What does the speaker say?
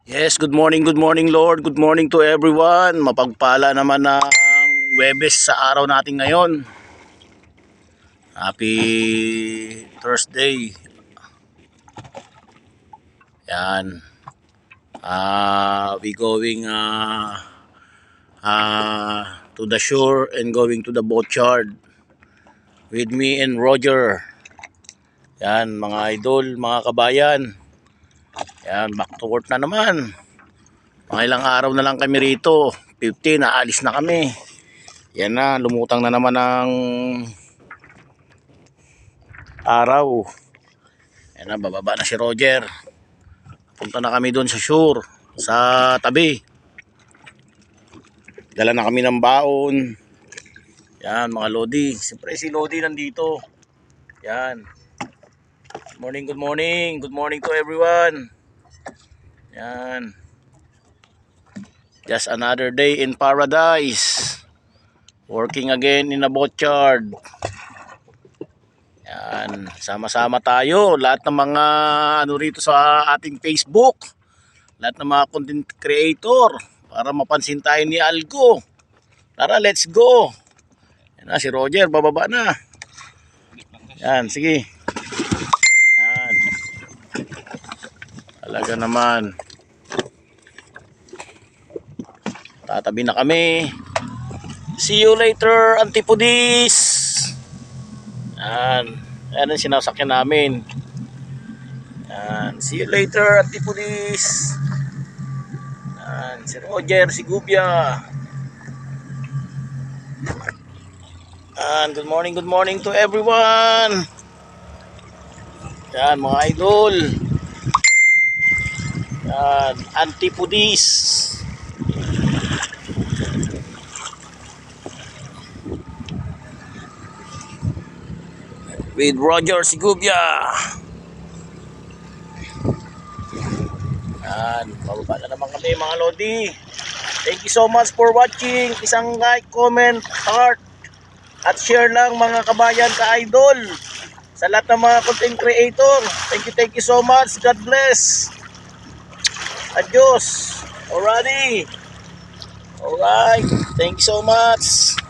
Yes, good morning Lord. Good morning to everyone. Mapagpala naman ng Webes sa araw natin ngayon. Happy Thursday. Yan. We going to the shore and going to the boatyard with me and Roger. Yan, mga idol, mga kabayan. Yan, back to work na naman. Mga ilang araw na lang kami rito. 15, naalis na kami. Yan na, lumutang na naman ng araw. Yan na, bababa na si Roger. Punta na kami doon sa shore, sa tabi. Dala na kami ng baon. Yan, mga Lodi. Siyempre si Lodi nandito. Yan. Good morning, good morning. Good morning to everyone. Yan. Just another day in paradise. Working again in a boatyard. Yan, sama-sama tayo. Lahat ng mga ano rito sa ating Facebook. Lahat ng mga content creator para mapansin tayo ni Algo. Tara, let's go. Yan na, si Roger, bababa na. Yan, sige. Yan. Talaga naman. Tatabi na kami. See you later, Antipodes. Yan. Yan ang sinasakyan namin. Yan. See you later, Antipodes. Yan. Si Roger, si Gubya. And good morning to everyone. Yan, mga idol. Yan, Antipodes. With Roger Sigubia. Yan, bababa na naman kami mga Lodi. Thank you so much for watching. Isang like, comment, heart, at share lang mga kabayan ka-idol. Sa lahat ng mga content creator. Thank you so much. God bless. Adios. Alright. Thank you so much.